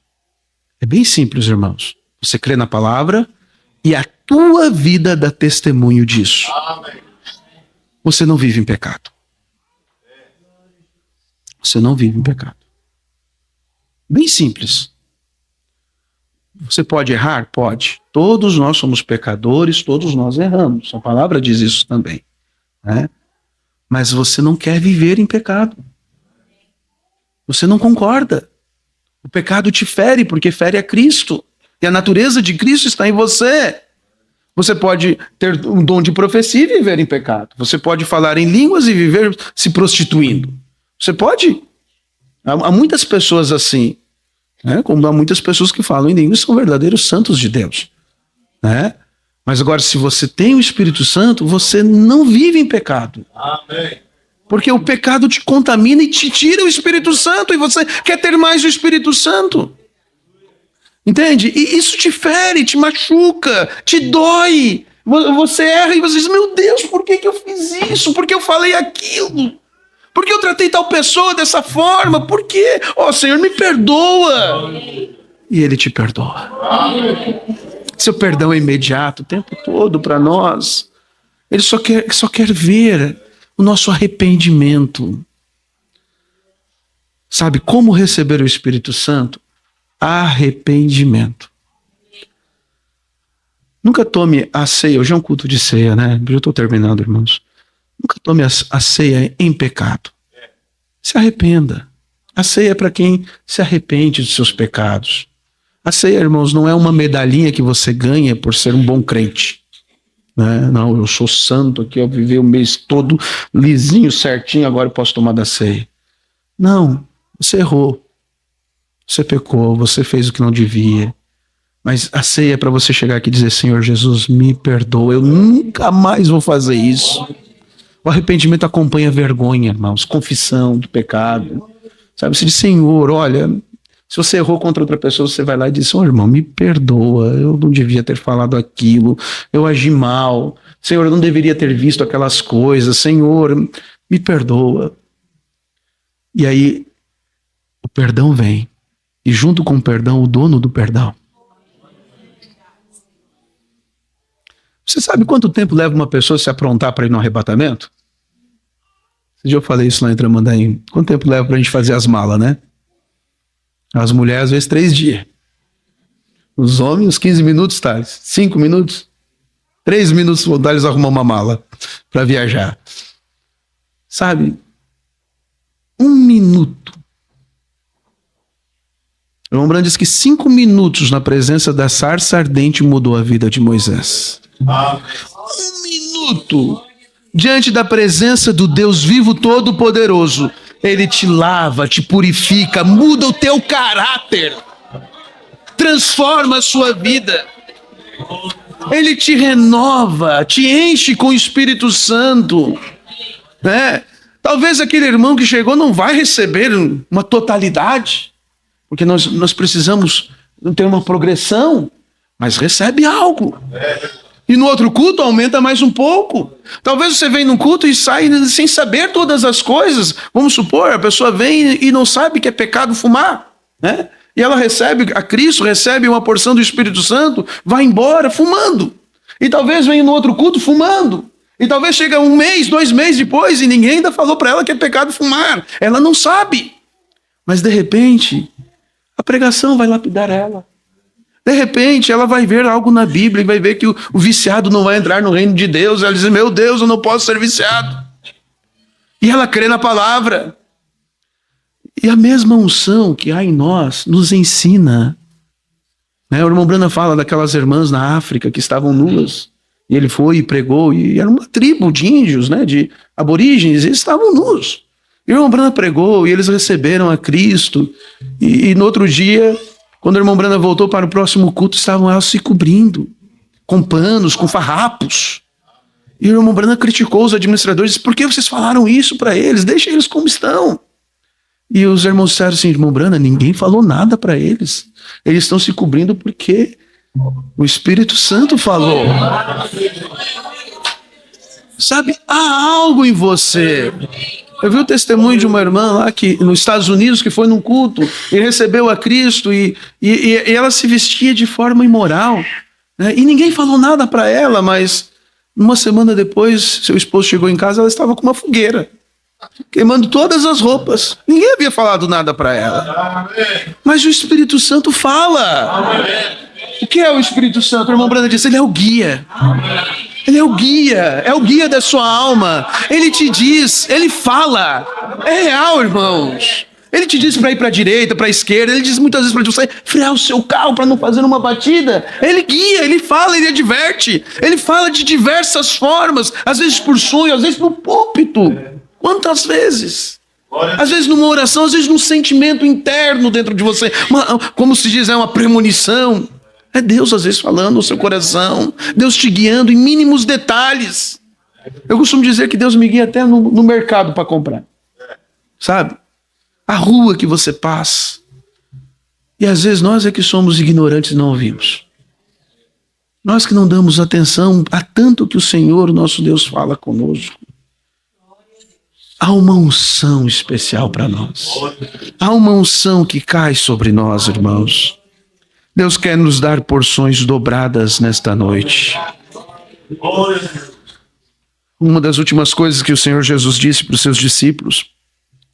É bem simples, irmãos. Você crê na palavra e a tua vida dá testemunho disso. Você não vive em pecado. Você não vive em pecado. Bem simples. Você pode errar? Pode. Todos nós somos pecadores, todos nós erramos. A palavra diz isso também. Né? Mas você não quer viver em pecado. Você não concorda. O pecado te fere, porque fere a Cristo. E a natureza de Cristo está em você. Você pode ter um dom de profecia e viver em pecado. Você pode falar em línguas e viver se prostituindo. Você pode. Há muitas pessoas assim. Né? Como há muitas pessoas que falam em línguas e são verdadeiros santos de Deus. Né? Mas agora, se você tem o Espírito Santo, você não vive em pecado. Amém. Porque o pecado te contamina e te tira o Espírito Santo. E você quer ter mais o Espírito Santo. Entende? E isso te fere, te machuca, te dói. Você erra e você diz, meu Deus, por que eu fiz isso? Por que eu falei aquilo? Por que eu tratei tal pessoa dessa forma? Por quê? Oh, Senhor, me perdoa. E Ele te perdoa. Seu perdão é imediato, o tempo todo para nós. Ele só quer ver o nosso arrependimento. Sabe como receber o Espírito Santo? Arrependimento. Nunca tome a ceia, hoje é um culto de ceia, né? Eu estou terminando, irmãos. Nunca tome a ceia em pecado. Se arrependa. A ceia é para quem se arrepende dos seus pecados. A ceia, irmãos, não é uma medalhinha que você ganha por ser um bom crente. Né? Não, eu sou santo aqui, eu vivi o mês todo lisinho, certinho, agora eu posso tomar da ceia. Não, você errou. Você pecou, você fez o que não devia. Mas a ceia é para você chegar aqui e dizer, Senhor Jesus, me perdoa, eu nunca mais vou fazer isso. O arrependimento acompanha a vergonha, irmãos, confissão do pecado. Sabe, você diz, Senhor, olha, se você errou contra outra pessoa, você vai lá e diz, irmão, me perdoa, eu não devia ter falado aquilo, eu agi mal, Senhor, eu não deveria ter visto aquelas coisas, Senhor, me perdoa. E aí, o perdão vem, e junto com o perdão, o dono do perdão. Você sabe quanto tempo leva uma pessoa a se aprontar para ir no arrebatamento? Esse dia eu falei isso lá em Tramandaí. Quanto tempo leva para a gente fazer as malas, né? As mulheres, às vezes, 3 dias. Os homens, uns 15 minutos, tá? 5 minutos. 3 minutos, vão dar eles arrumar uma mala para viajar. Sabe? 1 minuto. O irmão Branco diz que 5 minutos na presença da sarça ardente mudou a vida de Moisés. 1 minuto diante da presença do Deus vivo todo-poderoso. Ele te lava, te purifica, muda o teu caráter, transforma a sua vida. Ele te renova, te enche com o Espírito Santo. Né? Talvez aquele irmão que chegou não vai receber uma totalidade, porque nós precisamos ter uma progressão, mas recebe algo. E no outro culto aumenta mais um pouco. Talvez você venha num culto e sai sem saber todas as coisas. Vamos supor, a pessoa vem e não sabe que é pecado fumar. Né? E ela recebe a Cristo, recebe uma porção do Espírito Santo, vai embora fumando. E talvez venha no outro culto fumando. E talvez chegue 1 mês, 2 meses depois e ninguém ainda falou para ela que é pecado fumar. Ela não sabe. Mas de repente, a pregação vai lapidar ela. De repente, ela vai ver algo na Bíblia e vai ver que o viciado não vai entrar no reino de Deus. Ela diz, meu Deus, eu não posso ser viciado. E ela crê na palavra. E a mesma unção que há em nós nos ensina. Né? O irmão Brana fala daquelas irmãs na África que estavam nuas. E ele foi e pregou, e era uma tribo de índios, né, de aborígenes, eles estavam nus. E o irmão Branham pregou, e eles receberam a Cristo. E no outro dia, quando o irmão Branham voltou para o próximo culto, estavam elas se cobrindo, com panos, com farrapos. E o irmão Branham criticou os administradores, disse, por que vocês falaram isso para eles? Deixa eles como estão. E os irmãos disseram assim, irmão Branham, ninguém falou nada para eles. Eles estão se cobrindo porque o Espírito Santo falou. Sabe, há algo em você. Eu vi o testemunho de uma irmã lá nos Estados Unidos que foi num culto e recebeu a Cristo e ela se vestia de forma imoral, né? E ninguém falou nada para ela, mas uma semana depois seu esposo chegou em casa, ela estava com uma fogueira, queimando todas as roupas. Ninguém havia falado nada para ela. Mas o Espírito Santo fala. O que é o Espírito Santo? O irmão Branham disse, ele é o guia. Ele é o guia da sua alma. Ele te diz, ele fala. É real, irmãos. Ele te diz para ir para a direita, para a esquerda. Ele diz muitas vezes para você frear o seu carro para não fazer uma batida. Ele guia, ele fala, ele adverte. Ele fala de diversas formas. Às vezes por sonho, às vezes no púlpito. Quantas vezes? Às vezes numa oração, às vezes num sentimento interno dentro de você. Como se diz, é uma premonição. É Deus às vezes falando no seu coração, Deus te guiando em mínimos detalhes. Eu costumo dizer que Deus me guia até no mercado para comprar. Sabe? A rua que você passa. E às vezes nós é que somos ignorantes e não ouvimos. Nós que não damos atenção a tanto que o Senhor, nosso Deus, fala conosco. Há uma unção especial para nós. Há uma unção que cai sobre nós, irmãos. Deus quer nos dar porções dobradas nesta noite. Uma das últimas coisas que o Senhor Jesus disse para os seus discípulos,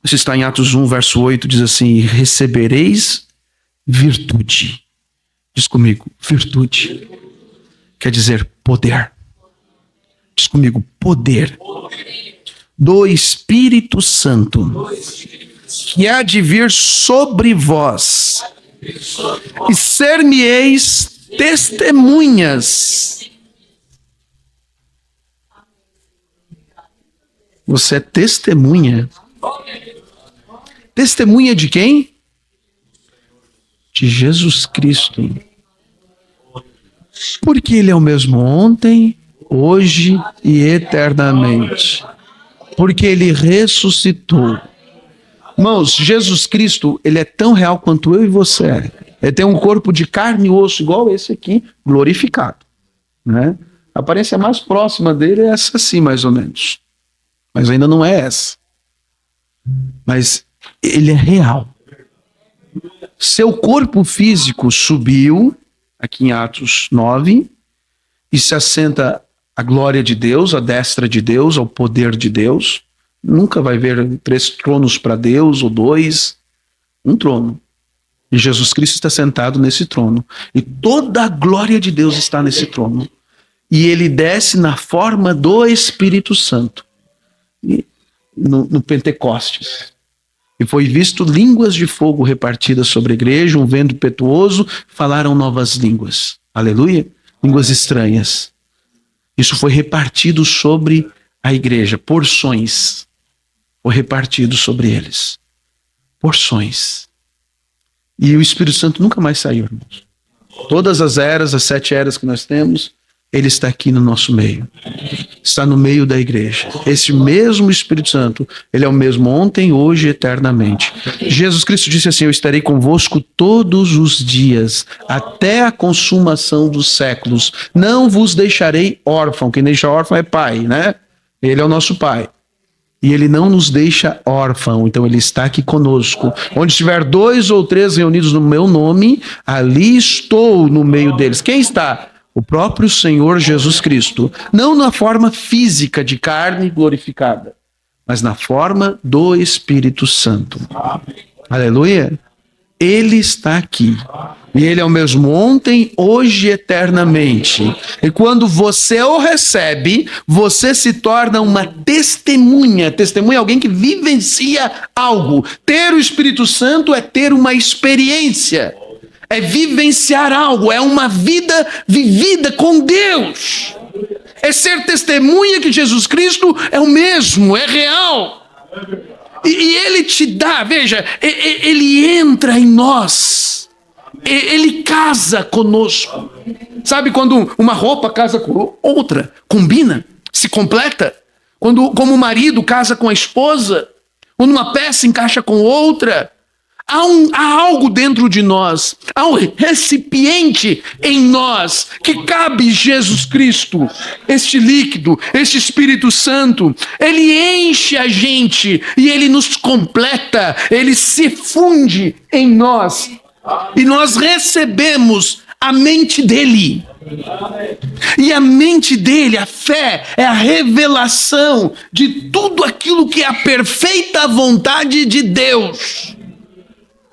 isso está em Atos 1, verso 8, diz assim, recebereis virtude. Diz comigo, virtude. Quer dizer poder. Diz comigo, poder. Do Espírito Santo, que há de vir sobre vós. E ser-me-eis testemunhas. Você é testemunha. Testemunha de quem? De Jesus Cristo. Porque Ele é o mesmo ontem, hoje e eternamente. Porque Ele ressuscitou. Irmãos, Jesus Cristo, Ele é tão real quanto eu e você é. Ele tem um corpo de carne e osso igual esse aqui, glorificado, né? A aparência mais próxima dele é essa assim, mais ou menos. Mas ainda não é essa. Mas Ele é real. Seu corpo físico subiu, aqui em Atos 9, e se assenta à glória de Deus, à destra de Deus, ao poder de Deus. Nunca vai ver 3 tronos para Deus, ou 2, um trono. E Jesus Cristo está sentado nesse trono. E toda a glória de Deus está nesse trono. E Ele desce na forma do Espírito Santo. No Pentecostes. E foi visto línguas de fogo repartidas sobre a igreja, um vento impetuoso, falaram novas línguas. Aleluia? Línguas estranhas. Isso foi repartido sobre a igreja, porções. Foi repartido sobre eles. Porções. E o Espírito Santo nunca mais saiu, irmãos. Todas as eras, as 7 eras que nós temos, Ele está aqui no nosso meio. Está no meio da igreja. Esse mesmo Espírito Santo, Ele é o mesmo ontem, hoje e eternamente. Jesus Cristo disse assim, eu estarei convosco todos os dias, até a consumação dos séculos. Não vos deixarei órfão. Quem deixa órfão é pai, né? Ele é o nosso pai. E Ele não nos deixa órfão, então Ele está aqui conosco. Onde estiver 2 ou 3 reunidos no meu nome, ali estou no meio deles. Quem está? O próprio Senhor Jesus Cristo. Não na forma física de carne glorificada, mas na forma do Espírito Santo. Aleluia! Ele está aqui. E Ele é o mesmo ontem, hoje e eternamente. E quando você o recebe, você se torna uma testemunha. Testemunha é alguém que vivencia algo. Ter o Espírito Santo é ter uma experiência. É vivenciar algo. É uma vida vivida com Deus. é ser testemunha que Jesus Cristo é o mesmo, é real. E ele te dá, veja, ele entra em nós, ele casa conosco. Sabe quando uma roupa casa com outra, combina, se completa? Como o marido casa com a esposa, quando uma peça encaixa com outra, há algo dentro de nós, há um recipiente em nós que cabe Jesus Cristo, este líquido, este Espírito Santo. Ele enche a gente e ele nos completa, ele se funde em nós e nós recebemos a mente dele. E a mente dele, a fé, é a revelação de tudo aquilo que é a perfeita vontade de Deus.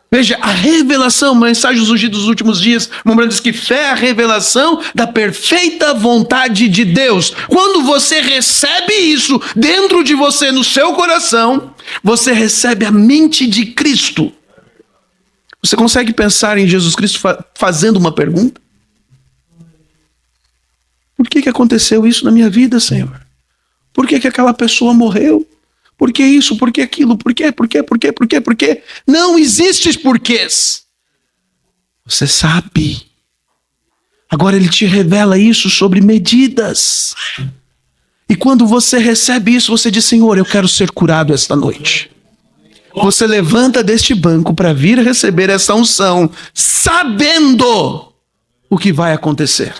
Veja, a revelação, mensagem surgida dos últimos dias, diz que fé é a revelação da perfeita vontade de Deus. Quando você recebe isso dentro de você, no seu coração, você recebe a mente de Cristo. Você consegue pensar em Jesus Cristo fazendo uma pergunta? Por que aconteceu isso na minha vida, Senhor? Por que aquela pessoa morreu? Por que isso? Por que aquilo? Por quê? Por quê? Por quê? Por quê? Por quê? Não existe porquês. Você sabe. Agora ele te revela isso sobre medidas. E quando você recebe isso, você diz, Senhor, eu quero ser curado esta noite. Você levanta deste banco para vir receber essa unção, sabendo o que vai acontecer.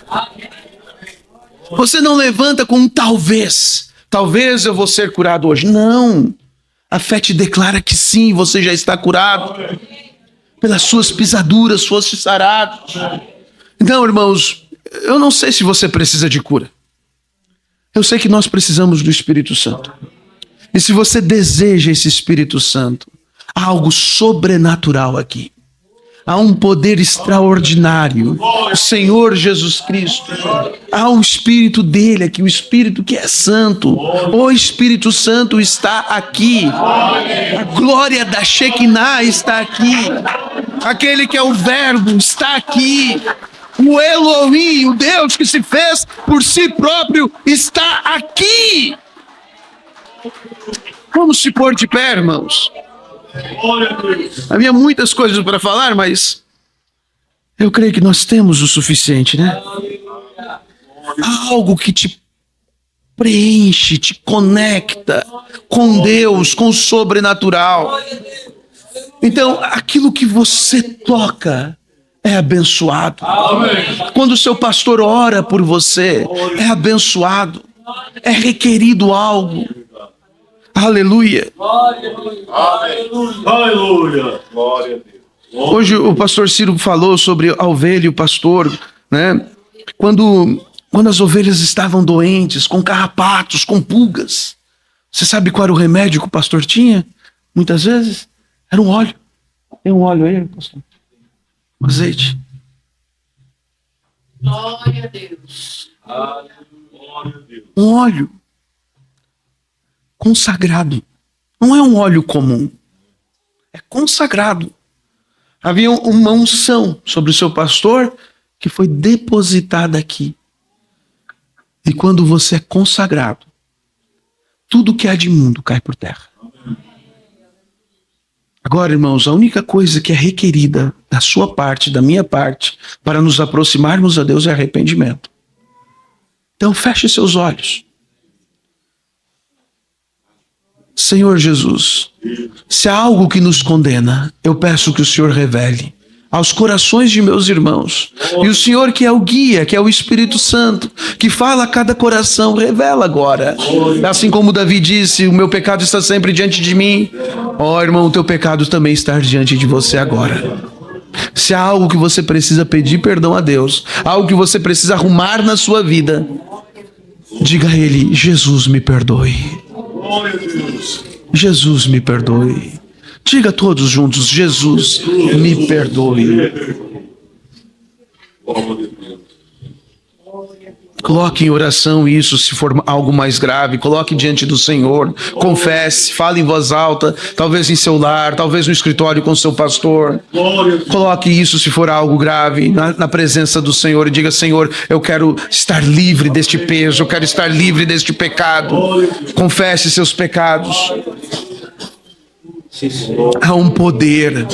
Você não levanta com um talvez. Talvez eu vou ser curado hoje. Não. A fé te declara que sim, você já está curado. Pelas suas pisaduras foste sarado. Então, irmãos, eu não sei se você precisa de cura. Eu sei que nós precisamos do Espírito Santo. E se você deseja esse Espírito Santo, há algo sobrenatural aqui. Há um poder extraordinário. O Senhor Jesus Cristo. Há um Espírito dele aqui, o Espírito que é santo. O Espírito Santo está aqui. A glória da Shekinah está aqui. Aquele que é o Verbo está aqui. O Elohim, o Deus que se fez por si próprio, está aqui. Vamos se pôr de pé, irmãos. Havia muitas coisas para falar, mas eu creio que nós temos o suficiente, né? Há algo que te preenche, te conecta com Deus, com o sobrenatural. Então, aquilo que você toca é abençoado. Quando o seu pastor ora por você, é abençoado. É requerido algo. Aleluia.
Aleluia. Glória a Deus.
Hoje o pastor Ciro falou sobre a ovelha e o pastor, né? Quando as ovelhas estavam doentes, com carrapatos, com pulgas, você sabe qual era o remédio que o pastor tinha? Muitas vezes era um óleo. Tem um óleo aí, pastor? Um azeite.
Glória a Deus.
Glória a Deus.
Um óleo consagrado. Não é um óleo comum. É consagrado. Havia uma unção sobre o seu pastor que foi depositada aqui. E quando você é consagrado, tudo que há de imundo cai por terra. Agora, irmãos, a única coisa que é requerida da sua parte, da minha parte, para nos aproximarmos a Deus é arrependimento. Então, feche seus olhos. Senhor Jesus, se há algo que nos condena, eu peço que o Senhor revele aos corações de meus irmãos. E o Senhor que é o guia, que é o Espírito Santo, que fala a cada coração, revela agora. Assim como Davi disse, o meu pecado está sempre diante de mim. Ó, irmão, o teu pecado também está diante de você agora. Se há algo que você precisa pedir perdão a Deus, algo que você precisa arrumar na sua vida, diga a Ele, Jesus me perdoe.
Glória a Deus.
Jesus me perdoe. Diga todos juntos, Jesus me perdoe.
Glória a Deus.
Coloque em oração isso, se for algo mais grave, coloque diante do Senhor, confesse, fale em voz alta, talvez em seu lar, talvez no escritório com seu pastor.
Glória a Deus.
Coloque isso, se for algo grave, na presença do Senhor e diga: Senhor, eu quero estar livre deste peso, eu quero estar livre deste pecado. Confesse seus pecados. Há um poder.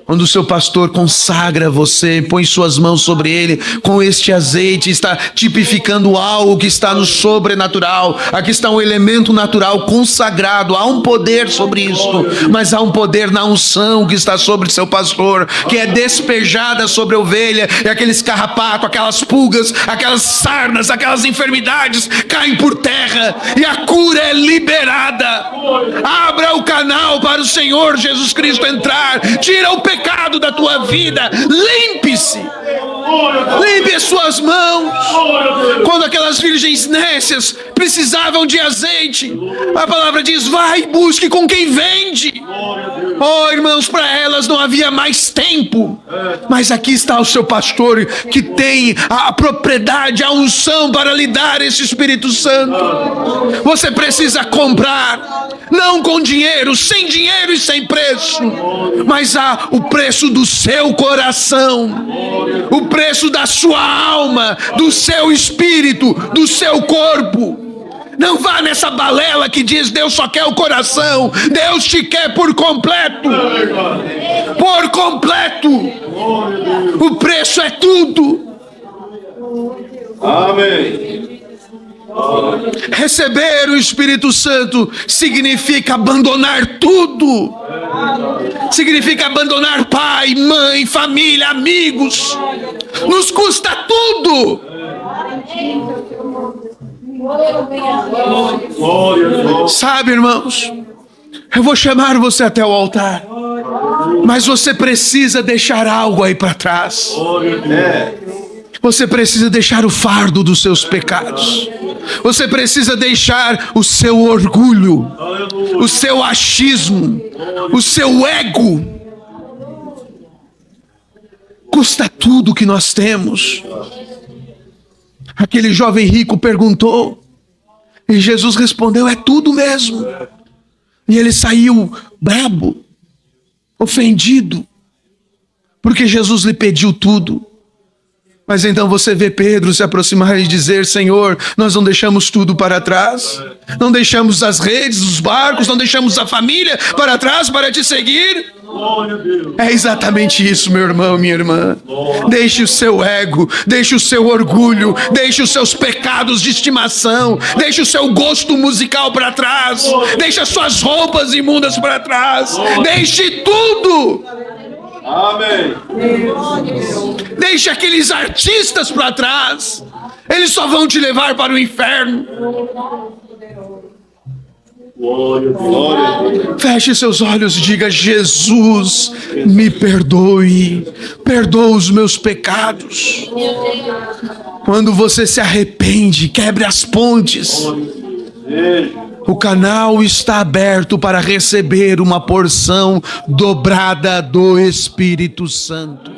Quando o seu pastor consagra você, põe suas mãos sobre ele com este azeite, está tipificando algo que está no sobrenatural. Aqui está um elemento natural consagrado. Há um poder sobre isto, mas há um poder na unção que está sobre seu pastor, que é despejada sobre a ovelha, e aqueles carrapatos, aquelas pulgas, aquelas sarnas, aquelas enfermidades caem por terra e a cura é liberada. Abra o canal para o Senhor Jesus Cristo entrar, tira o pecado da tua vida, limpe-se, limpe as suas mãos. Quando aquelas virgens nécias precisavam de azeite, a palavra diz: vai e busque com quem vende. Oh, irmãos, para elas não havia mais tempo, mas aqui está o seu pastor que tem a propriedade, a unção para lhe dar esse Espírito Santo. Você precisa comprar, não com dinheiro, sem dinheiro e sem preço, mas há o preço do seu coração, o preço da sua alma, do seu espírito, do seu corpo. Não vá nessa balela que diz: Deus só quer o coração. Deus te quer por completo. Por completo. O preço é tudo.
Amém.
Receber o Espírito Santo significa abandonar tudo. Significa abandonar pai, mãe, família, amigos. Nos custa tudo. Sabe, irmãos, eu vou chamar você até o altar, mas você precisa deixar algo aí para trás. Você precisa deixar o fardo dos seus pecados. Você precisa deixar o seu orgulho, o seu achismo, o seu ego. Custa tudo que nós temos. Aquele jovem rico perguntou, e Jesus respondeu: é tudo mesmo. E ele saiu brabo, ofendido, porque Jesus lhe pediu tudo. Mas então você vê Pedro se aproximar e dizer: Senhor, nós não deixamos tudo para trás, não deixamos as redes, os barcos, não deixamos a família para trás para te seguir. É exatamente isso, meu irmão, minha irmã. Deixe o seu ego, deixe o seu orgulho, deixe os seus pecados de estimação, deixe o seu gosto musical para trás, deixe as suas roupas imundas para trás, deixe tudo.
Amém.
Deixe aqueles artistas para trás. Eles só vão te levar para o inferno.
Glória a Deus.
Feche seus olhos e diga: Jesus, me perdoe. Perdoa os meus pecados. Quando você se arrepende, quebre as pontes. O canal está aberto para receber uma porção dobrada do Espírito Santo.